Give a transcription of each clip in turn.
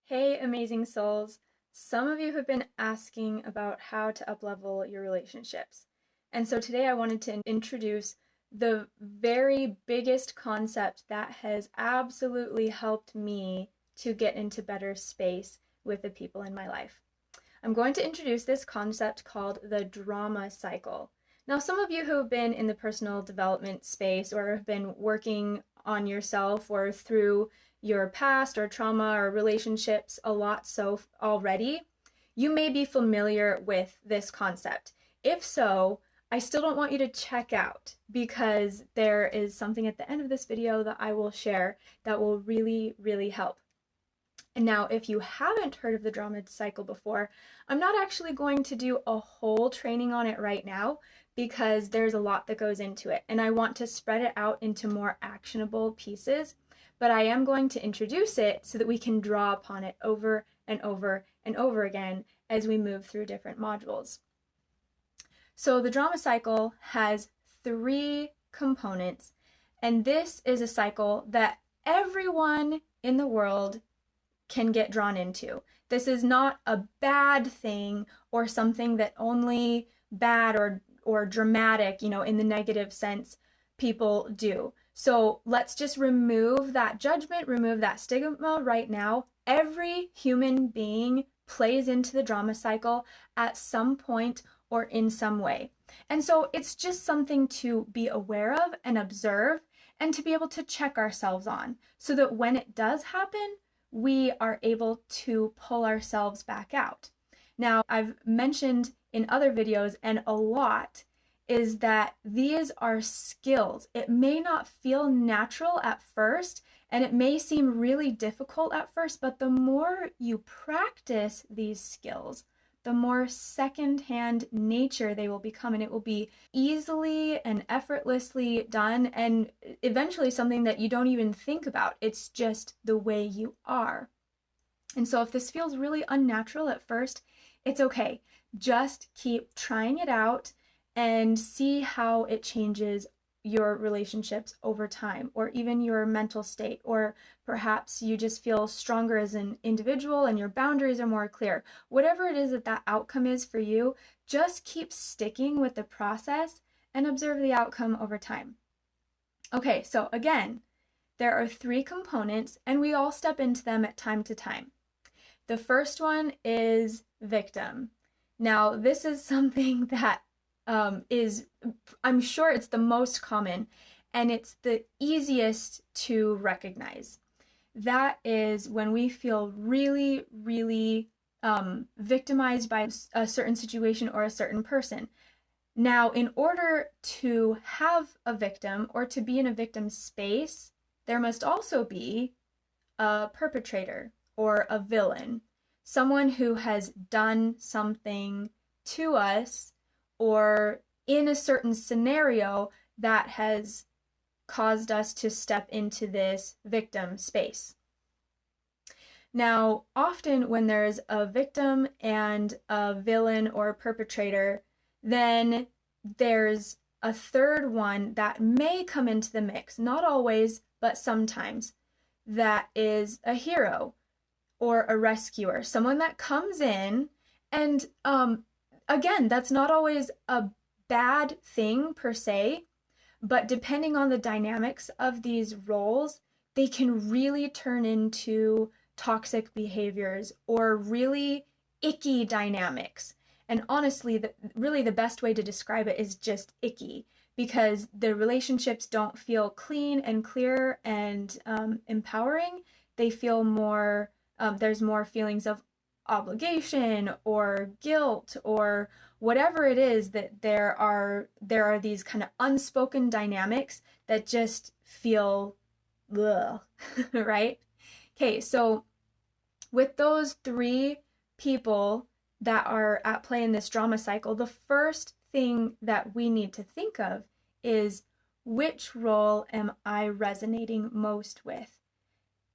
Hey, amazing souls. Some of you have been asking about how to uplevel your relationships. And so today I wanted to introduce the very biggest concept that has absolutely helped me to get into better space with the people in my life. I'm going to introduce this concept called the drama cycle. Now, some of you who have been in the personal development space or have been working on yourself or through your past or trauma or relationships a lot so already, you may be familiar with this concept. If so, I still don't want you to check out because there is something at the end of this video that I will share that will really, really help. And now, if you haven't heard of the drama cycle before, I'm not actually going to do a whole training on it right now because there's a lot that goes into it. And I want to spread it out into more actionable pieces. But I am going to introduce it so that we can draw upon it over and over and over again as we move through different modules. So the drama cycle has 3 components. And this is a cycle that everyone in the world can get drawn into. This is not a bad thing or something that only bad or dramatic, in the negative sense, people do. So let's just remove that judgment, remove that stigma right now. Every human being plays into the drama cycle at some point or in some way. And so it's just something to be aware of and observe and to be able to check ourselves on so that when it does happen, we are able to pull ourselves back out. Now, I've mentioned in other videos, and a lot, is that these are skills. It may not feel natural at first, and it may seem really difficult at first, but the more you practice these skills, the more second-hand nature they will become, and it will be easily and effortlessly done, and eventually something that you don't even think about. It's just the way you are. And so if this feels really unnatural at first, it's okay. Just keep trying it out and see how it changes your relationships over time, or even your mental state, or perhaps you just feel stronger as an individual and your boundaries are more clear. Whatever it is that outcome is for you, just keep sticking with the process and observe the outcome over time. Okay, so again, there are 3 components and we all step into them at time to time. The first one is victim. Now, this is something that I'm sure it's the most common and it's the easiest to recognize. That is when we feel really, really victimized by a certain situation or a certain person. Now, in order to have a victim or to be in a victim space, there must also be a perpetrator or a villain, someone who has done something to us or in a certain scenario that has caused us to step into this victim space. Now, often when there's a victim and a villain or a perpetrator, then there's a third one that may come into the mix, not always, but sometimes, that is a hero or a rescuer, someone that comes in and again, that's not always a bad thing per se, but depending on the dynamics of these roles, they can really turn into toxic behaviors or really icky dynamics. And honestly, really the best way to describe it is just icky, because the relationships don't feel clean and clear and empowering. They feel more, there's more feelings of obligation or guilt or whatever it is, that there are these kind of unspoken dynamics that just feel ugh, right? Okay, so with those 3 people that are at play in this drama cycle, the first thing that we need to think of is, which role am I resonating most with?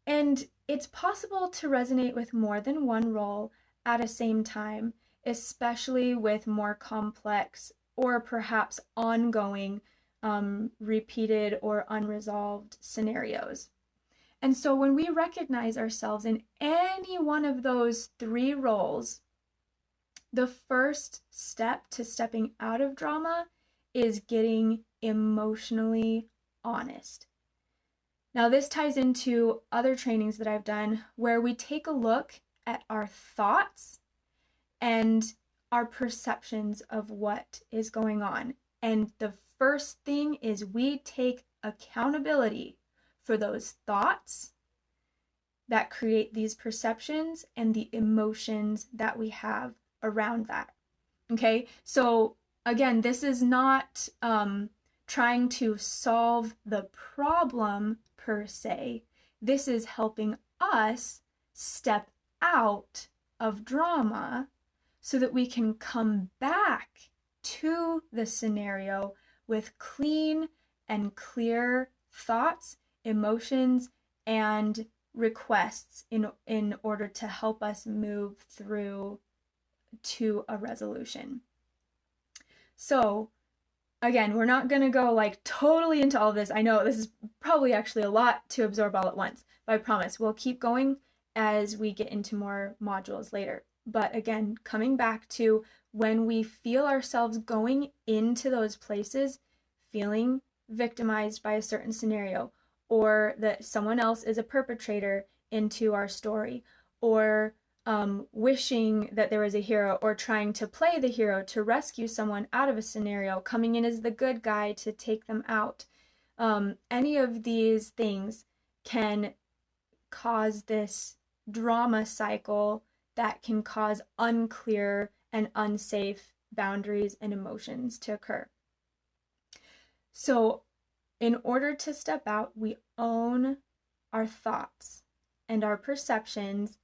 And it's possible to resonate with more than one role at a same time, especially with more complex or perhaps ongoing repeated or unresolved scenarios. And so when we recognize ourselves in any one of those three roles, the first step to stepping out of drama is getting emotionally honest. Now, this ties into other trainings that I've done where we take a look at our thoughts and our perceptions of what is going on. And the first thing is we take accountability for those thoughts that create these perceptions and the emotions that we have around that. Okay, so again, this is not trying to solve the problem per se. This is helping us step out of drama so that we can come back to the scenario with clean and clear thoughts, emotions, and requests in order to help us move through to a resolution. So again, we're not going to go like totally into all of this. I know this is probably actually a lot to absorb all at once, but I promise we'll keep going as we get into more modules later. But again, coming back to when we feel ourselves going into those places, feeling victimized by a certain scenario, or that someone else is a perpetrator into our story, or wishing that there was a hero, or trying to play the hero to rescue someone out of a scenario, coming in as the good guy to take them out. Any of these things can cause this drama cycle that can cause unclear and unsafe boundaries and emotions to occur. So in order to step out, we own our thoughts and our perceptions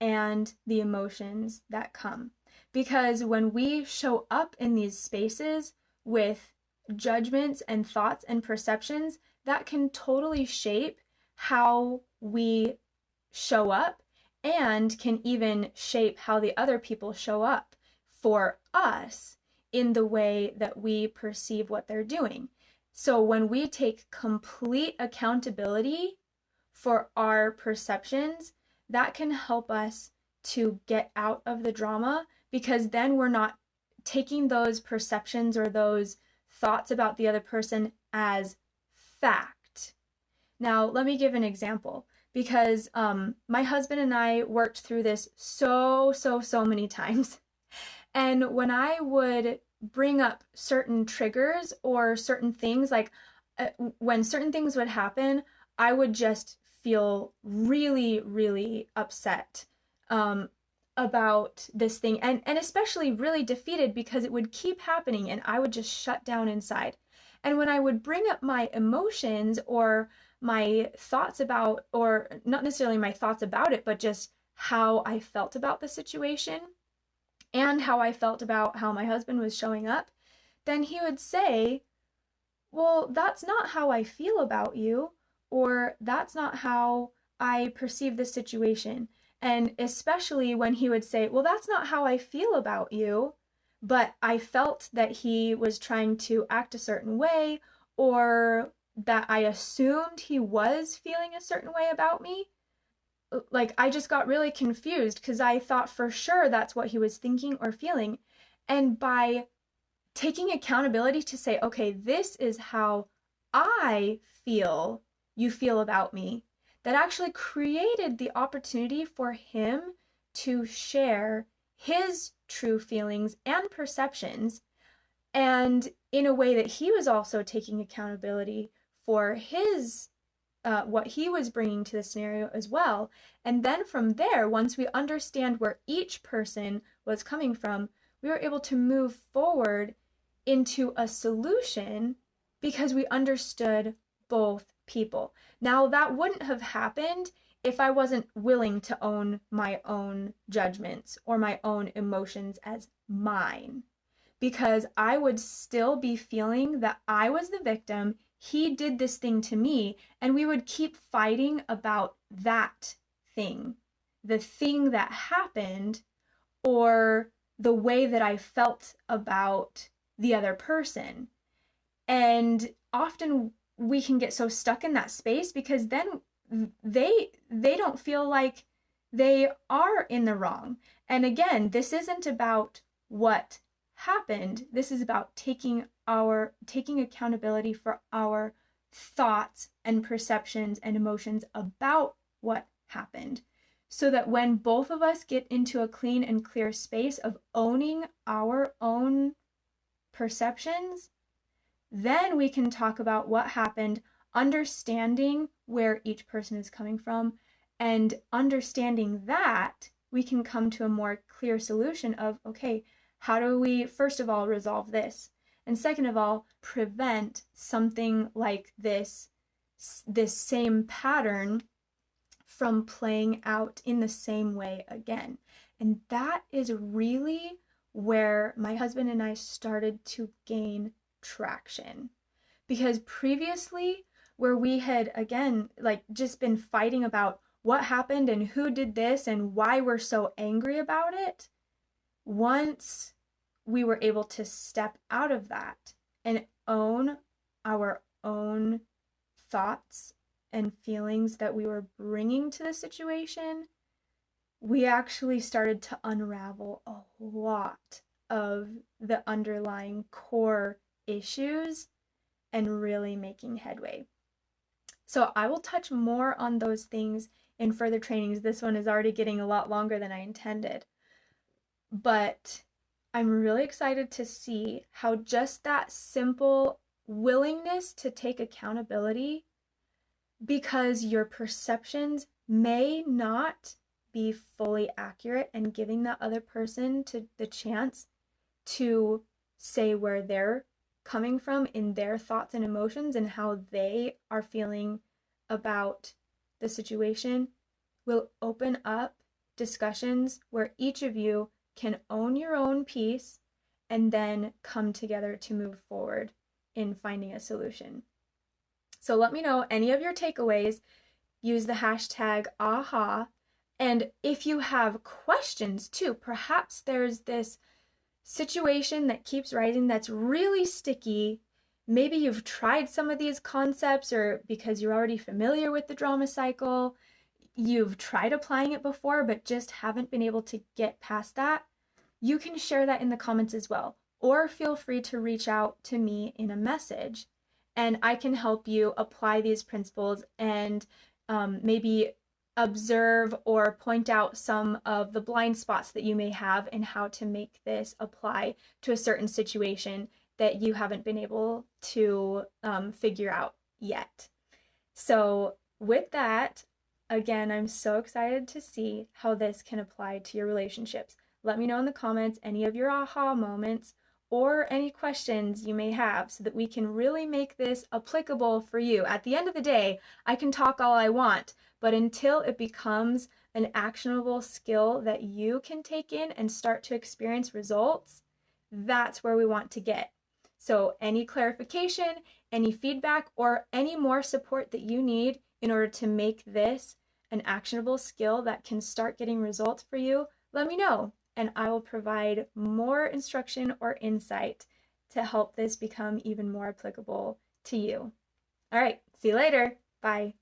and the emotions that come. Because when we show up in these spaces with judgments and thoughts and perceptions, that can totally shape how we show up and can even shape how the other people show up for us in the way that we perceive what they're doing. So when we take complete accountability for our perceptions, that can help us to get out of the drama, because then we're not taking those perceptions or those thoughts about the other person as fact. Now, let me give an example, because my husband and I worked through this so many times. And when I would bring up certain triggers or certain things, like when certain things would happen, I would just feel really upset about this thing, and especially really defeated because it would keep happening and I would just shut down inside. And when I would bring up my emotions or my thoughts about, or not necessarily my thoughts about it, but just how I felt about the situation and how I felt about how my husband was showing up, then he would say, well, that's not how I feel about you, or that's not how I perceive this situation. And especially when he would say, well, that's not how I feel about you, but I felt that he was trying to act a certain way, or that I assumed he was feeling a certain way about me. Like, I just got really confused because I thought for sure that's what he was thinking or feeling. And by taking accountability to say, okay, this is how I feel you feel about me, that actually created the opportunity for him to share his true feelings and perceptions, and in a way that he was also taking accountability for his what he was bringing to the scenario as well. And then from there, once we understand where each person was coming from, we were able to move forward into a solution because we understood both people. Now, that wouldn't have happened if I wasn't willing to own my own judgments or my own emotions as mine, because I would still be feeling that I was the victim. He did this thing to me, and we would keep fighting about that thing, the thing that happened, or the way that I felt about the other person. And often we can get so stuck in that space because then they don't feel like they are in the wrong. And again, this isn't about what happened. This is about taking accountability for our thoughts and perceptions and emotions about what happened, so that when both of us get into a clean and clear space of owning our own perceptions, then we can talk about what happened, understanding where each person is coming from, and understanding that we can come to a more clear solution of, okay, how do we, first of all, resolve this? And second of all, prevent something like this same pattern from playing out in the same way again. And that is really where my husband and I started to gain traction. Because previously, where we had, again, like just been fighting about what happened and who did this and why we're so angry about it, once we were able to step out of that and own our own thoughts and feelings that we were bringing to the situation, we actually started to unravel a lot of the underlying core issues and really making headway. So I will touch more on those things in further trainings. This one is already getting a lot longer than I intended. But I'm really excited to see how just that simple willingness to take accountability, because your perceptions may not be fully accurate, and giving that other person to the chance to say where they're coming from in their thoughts and emotions and how they are feeling about the situation, will open up discussions where each of you can own your own piece and then come together to move forward in finding a solution. So let me know any of your takeaways. Use the hashtag AHA. And if you have questions too, perhaps there's this situation that keeps rising that's really sticky. Maybe you've tried some of these concepts, or because you're already familiar with the drama cycle, you've tried applying it before but just haven't been able to get past that. You can share that in the comments as well, or feel free to reach out to me in a message, and I can help you apply these principles and maybe observe or point out some of the blind spots that you may have and how to make this apply to a certain situation that you haven't been able to figure out yet. So with that, again, I'm so excited to see how this can apply to your relationships. Let me know in the comments any of your aha moments or any questions you may have, so that we can really make this applicable for you. At the end of the day, I can talk all I want, but until it becomes an actionable skill that you can take in and start to experience results, that's where we want to get. So any clarification, any feedback, or any more support that you need in order to make this an actionable skill that can start getting results for you, let me know, and I will provide more instruction or insight to help this become even more applicable to you. All right, see you later. Bye.